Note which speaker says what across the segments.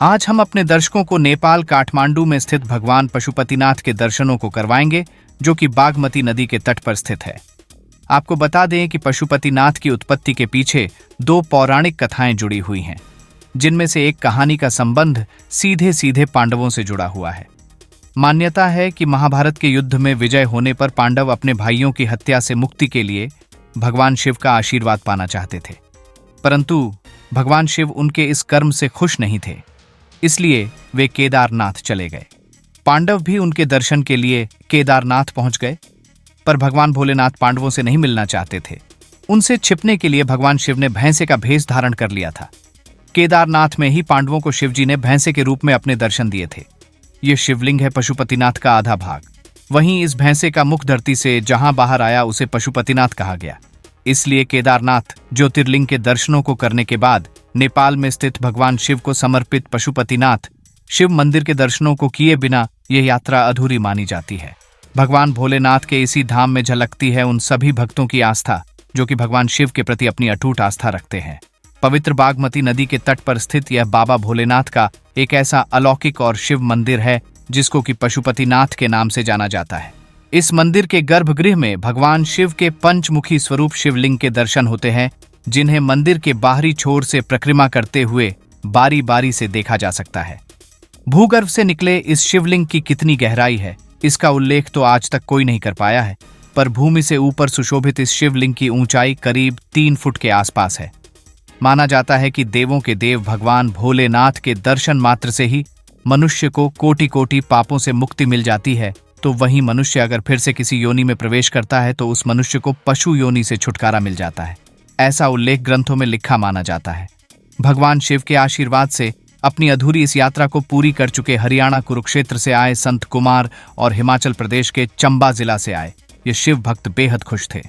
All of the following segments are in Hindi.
Speaker 1: आज हम अपने दर्शकों को नेपाल काठमांडू में स्थित भगवान पशुपतिनाथ के दर्शनों को करवाएंगे, जो कि बागमती नदी के तट पर स्थित है। आपको बता दें कि पशुपतिनाथ की उत्पत्ति के पीछे दो पौराणिक कथाएं जुड़ी हुई हैं, जिनमें से एक कहानी का संबंध सीधे सीधे पांडवों से जुड़ा हुआ है। मान्यता है कि महाभारत के युद्ध में विजय होने पर पांडव अपने भाइयों की हत्या से मुक्ति के लिए भगवान शिव का आशीर्वाद पाना चाहते थे, परंतु भगवान शिव उनके इस कर्म से खुश नहीं थे, इसलिए वे केदारनाथ चले गए। पांडव भी उनके दर्शन के लिए केदारनाथ पहुंच गए, पर भगवान भोलेनाथ पांडवों से नहीं मिलना चाहते थे। उनसे छिपने के लिए भगवान शिव ने भैंसे का भेष धारण कर लिया था। केदारनाथ में ही पांडवों को शिवजी ने भैंसे के रूप में अपने दर्शन दिए थे। ये शिवलिंग है पशुपतिनाथ का आधा भाग। वहीं इस भैंसे का मुख धरती से जहां बाहर आया उसे पशुपतिनाथ कहा गया। इसलिए केदारनाथ ज्योतिर्लिंग के दर्शनों को करने के बाद नेपाल में स्थित भगवान शिव को समर्पित पशुपतिनाथ शिव मंदिर के दर्शनों को किए बिना यह यात्रा अधूरी मानी जाती है। भगवान भोलेनाथ के इसी धाम में झलकती है उन सभी भक्तों की आस्था जो कि भगवान शिव के प्रति अपनी अटूट आस्था रखते हैं। पवित्र बागमती नदी के तट पर स्थित यह बाबा भोलेनाथ का एक ऐसा अलौकिक और शिव मंदिर है जिसको कि पशुपतिनाथ के नाम से जाना जाता है। इस मंदिर के गर्भगृह में भगवान शिव के पंचमुखी स्वरूप शिवलिंग के दर्शन होते हैं, जिन्हें मंदिर के बाहरी छोर से परिक्रमा करते हुए बारी बारी से देखा जा सकता है। भूगर्भ से निकले इस शिवलिंग की कितनी गहराई है, इसका उल्लेख तो आज तक कोई नहीं कर पाया है, पर भूमि से ऊपर सुशोभित इस शिवलिंग की ऊंचाई करीब 3 फुट के आसपास है। माना जाता है कि देवों के देव भगवान भोलेनाथ के दर्शन मात्र से ही मनुष्य को कोटि कोटि पापों से मुक्ति मिल जाती है, तो वहीं मनुष्य अगर फिर से किसी योनि में प्रवेश करता है तो उस मनुष्य को पशु योनि से छुटकारा मिल जाता है। ऐसा उल्लेख ग्रंथों में लिखा माना जाता है। भगवान शिव के आशीर्वाद से अपनी अधूरी इस यात्रा को पूरी कर चुके हरियाणा कुरुक्षेत्र से आए संत कुमार और हिमाचल प्रदेश के चंबा जिला से आए ये शिव भक्त बेहद खुश थे।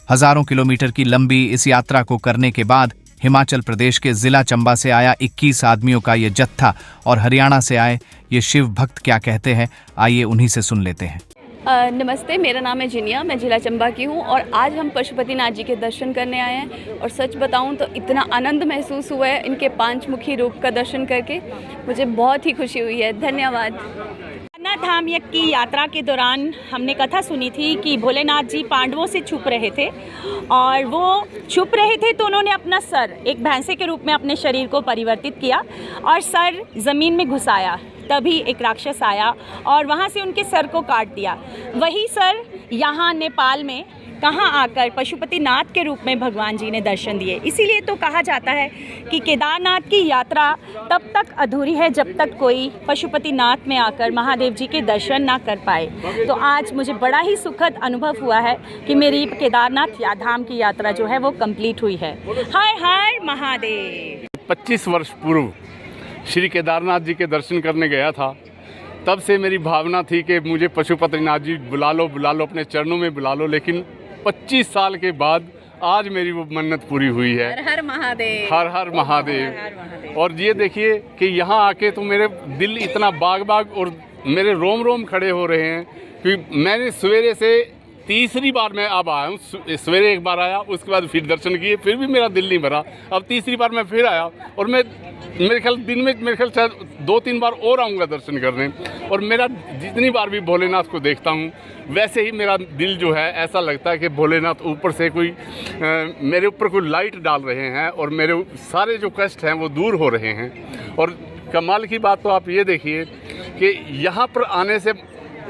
Speaker 1: हजारों किलोमीटर की लंबी इस यात्रा को करने के बाद हिमाचल प्रदेश के जिला चंबा से आया 21 आदमियों का ये जत्था और हरियाणा से आए ये शिव भक्त क्या कहते हैं, आइए उन्हीं से सुन लेते हैं।
Speaker 2: नमस्ते, मेरा नाम है जिनिया, मैं जिला चंबा की हूँ और आज हम पशुपतिनाथ जी के दर्शन करने आए हैं। और सच बताऊँ तो इतना आनंद महसूस हुआ है इनके पांचमुखी रूप का दर्शन करके, मुझे बहुत ही खुशी हुई है। धन्यवाद।
Speaker 3: धाम की यात्रा के दौरान हमने कथा सुनी थी कि भोलेनाथ जी पांडवों से छुप रहे थे और वो छुप रहे थे तो उन्होंने अपना सर एक भैंसे के रूप में अपने शरीर को परिवर्तित किया और सर ज़मीन में घुसाया। तभी एक राक्षस आया और वहाँ से उनके सर को काट दिया। वही सर यहाँ नेपाल में कहाँ आकर पशुपतिनाथ के रूप में भगवान जी ने दर्शन दिए। इसीलिए तो कहा जाता है कि केदारनाथ की यात्रा तब तक अधूरी है जब तक कोई पशुपतिनाथ में आकर महादेव जी के दर्शन ना कर पाए। तो आज मुझे बड़ा ही सुखद अनुभव हुआ है कि मेरी केदारनाथ धाम की यात्रा जो है वो कंप्लीट हुई है। हर हर महादेव।
Speaker 4: 25 वर्ष पूर्व श्री केदारनाथ जी के दर्शन करने गया था। तब से मेरी भावना थी कि मुझे पशुपतिनाथ जी बुला लो अपने चरणों में बुला लो। लेकिन 25 साल के बाद आज मेरी वो मन्नत पूरी हुई है।
Speaker 2: हर हर महादेव।
Speaker 4: हर हर महादेव। और ये देखिए कि यहाँ आके तो मेरे दिल इतना बाग और मेरे रोम रोम खड़े हो रहे हैं कि मैंने सवेरे से तीसरी बार मैं अब आया हूँ। सवेरे एक बार आया, उसके बाद फिर दर्शन किए, फिर भी मेरा दिल नहीं भरा। अब तीसरी बार मैं फिर आया और मैं मेरे ख्याल दिन में शायद 2-3 बार और आऊँगा दर्शन करने। और मेरा जितनी बार भी भोलेनाथ को देखता हूँ वैसे ही मेरा दिल जो है ऐसा लगता है कि भोलेनाथ ऊपर से कोई मेरे ऊपर कोई लाइट डाल रहे हैं और मेरे सारे जो कष्ट हैं वो दूर हो रहे हैं। और कमाल की बात तो आप ये देखिए कि यहाँ पर आने से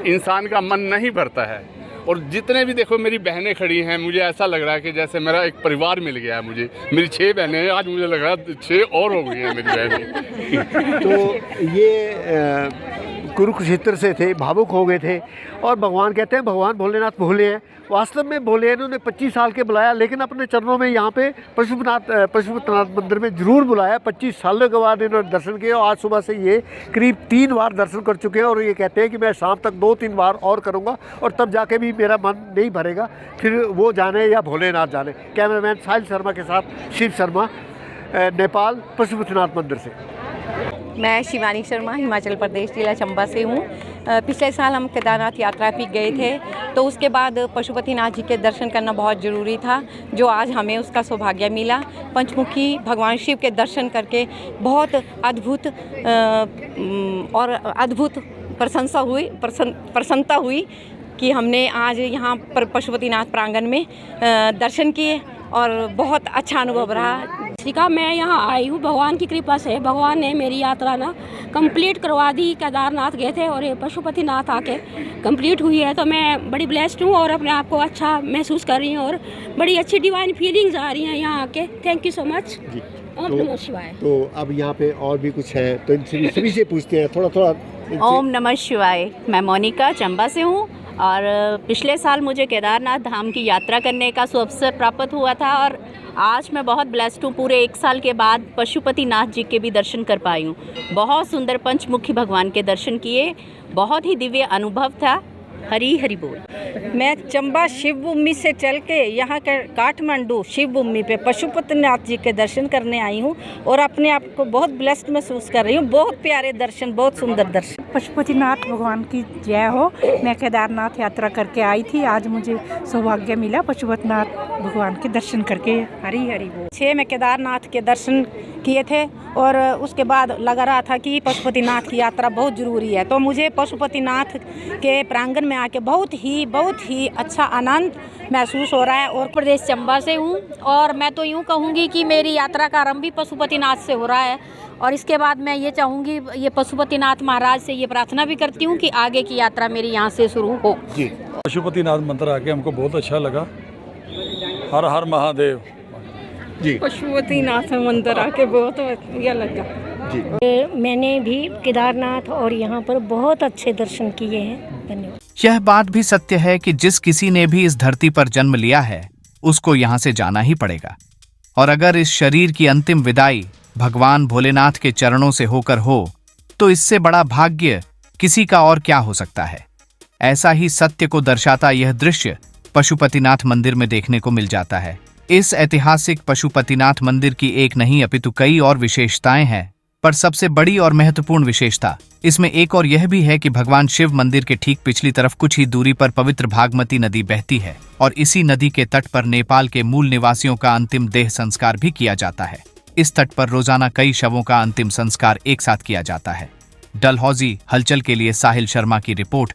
Speaker 4: इंसान का मन नहीं भरता है। और जितने भी देखो मेरी बहनें खड़ी हैं, मुझे ऐसा लग रहा है कि जैसे मेरा एक परिवार मिल गया है। मुझे मेरी 6 बहनें हैं, आज मुझे लग रहा है 6 और हो गई हैं मेरी बहनें।
Speaker 5: तो ये कुरुक्षेत्र से थे, भावुक हो गए थे। और भगवान कहते हैं भगवान भोलेनाथ भोले हैं, वास्तव में भोले हैं। इन्होंने 25 साल के बुलाया, लेकिन अपने चरणों में यहाँ पे पशुपतिनाथ मंदिर में ज़रूर बुलाया। 25 सालों के बाद इन्होंने दर्शन किए और आज सुबह से ये करीब 3 बार दर्शन कर चुके हैं। और ये कहते हैं कि मैं शाम तक 2-3 बार और करूँगा और तब जाके भी मेरा मन नहीं भरेगा, फिर वो जाने या भोलेनाथ जाने। कैमरामैन साहिल शर्मा के साथ शिव शर्मा, नेपाल, पशुपतिनाथ मंदिर से।
Speaker 6: मैं शिवानी शर्मा हिमाचल प्रदेश जिला चंबा से हूँ। पिछले साल हम केदारनाथ यात्रा पे गए थे, तो उसके बाद पशुपतिनाथ जी के दर्शन करना बहुत ज़रूरी था, जो आज हमें उसका सौभाग्य मिला। पंचमुखी भगवान शिव के दर्शन करके बहुत अद्भुत प्रसन्नता हुई कि हमने आज यहाँ पर पशुपतिनाथ प्रांगण में दर्शन किए और बहुत अच्छा अनुभव रहा।
Speaker 7: शिखा, मैं यहाँ आई हूँ भगवान की कृपा से। भगवान ने मेरी यात्रा ना कंप्लीट करवा दी। केदारनाथ गए थे और ये पशुपतिनाथ आके कंप्लीट हुई है, तो मैं बड़ी ब्लेस्ड हूँ और अपने आप को अच्छा महसूस कर रही हूँ और बड़ी अच्छी डिवाइन फीलिंग्स आ रही हैं यहाँ आके। Thank you so much. ओम नमः शिवाय।
Speaker 5: तो अब यहाँ पे और भी कुछ है, तो इन सभी से पूछते हैं थोड़ा।
Speaker 8: ओम नमः शिवाय। मैं मोनिका चंबा से हूँ और पिछले साल मुझे केदारनाथ धाम की यात्रा करने का सुअवसर प्राप्त हुआ था और आज मैं बहुत ब्लेस्ड हूँ। पूरे 1 साल के बाद पशुपतिनाथ जी के भी दर्शन कर पाई हूँ। बहुत सुंदर पंचमुखी भगवान के दर्शन किए, बहुत ही दिव्य अनुभव था। हरी हरी बोल।
Speaker 9: मैं चंबा शिव भूमि से चल के यहाँ के काठमांडू शिव भूमि पे पशुपतिनाथ जी के दर्शन करने आई हूँ और अपने आप को बहुत ब्लेस्ड महसूस कर रही हूँ। बहुत प्यारे दर्शन, बहुत सुंदर दर्शन।
Speaker 10: पशुपतिनाथ भगवान की जय हो। मैं केदारनाथ यात्रा करके आई थी, आज मुझे सौभाग्य मिला पशुपतिनाथ भगवान के दर्शन करके। हरी हरी बोल।
Speaker 9: 6 में केदारनाथ के दर्शन किए थे और उसके बाद लगा रहा था कि पशुपतिनाथ की यात्रा बहुत ज़रूरी है, तो मुझे पशुपतिनाथ के प्रांगण में आके बहुत ही अच्छा आनंद महसूस हो रहा है। और
Speaker 2: प्रदेश चंबा से हूँ और मैं तो यूँ कहूँगी कि मेरी यात्रा का आरंभ भी पशुपतिनाथ से हो रहा है और इसके बाद मैं ये चाहूँगी, ये पशुपतिनाथ महाराज से ये प्रार्थना भी करती हूँ कि आगे की यात्रा मेरी यहाँ से शुरू हो।
Speaker 5: जी,
Speaker 11: पशुपतिनाथ मंदिर आके हमको बहुत अच्छा लगा। हर हर महादेव।
Speaker 5: जी,
Speaker 9: पशुपतिनाथ मंदिर आके बहुत बढ़िया लगा।
Speaker 5: जी,
Speaker 10: मैंने भी केदारनाथ और यहाँ पर बहुत अच्छे दर्शन किए हैं। धन्यवाद।
Speaker 1: यह बात भी सत्य है कि जिस किसी ने भी इस धरती पर जन्म लिया है उसको यहाँ से जाना ही पड़ेगा, और अगर इस शरीर की अंतिम विदाई भगवान भोलेनाथ के चरणों से होकर हो तो इससे बड़ा भाग्य किसी का और क्या हो सकता है। ऐसा ही सत्य को दर्शाता यह दृश्य पशुपतिनाथ मंदिर में देखने को मिल जाता है। इस ऐतिहासिक पशुपतिनाथ मंदिर की एक नहीं अपितु कई और विशेषताएं हैं, पर सबसे बड़ी और महत्वपूर्ण विशेषता इसमें एक और यह भी है कि भगवान शिव मंदिर के ठीक पिछली तरफ कुछ ही दूरी पर पवित्र भागमती नदी बहती है और इसी नदी के तट पर नेपाल के मूल निवासियों का अंतिम देह संस्कार भी किया जाता है। इस तट पर रोजाना कई शवों का अंतिम संस्कार एक साथ किया जाता है। डलहौजी हलचल के लिए साहिल शर्मा की रिपोर्ट।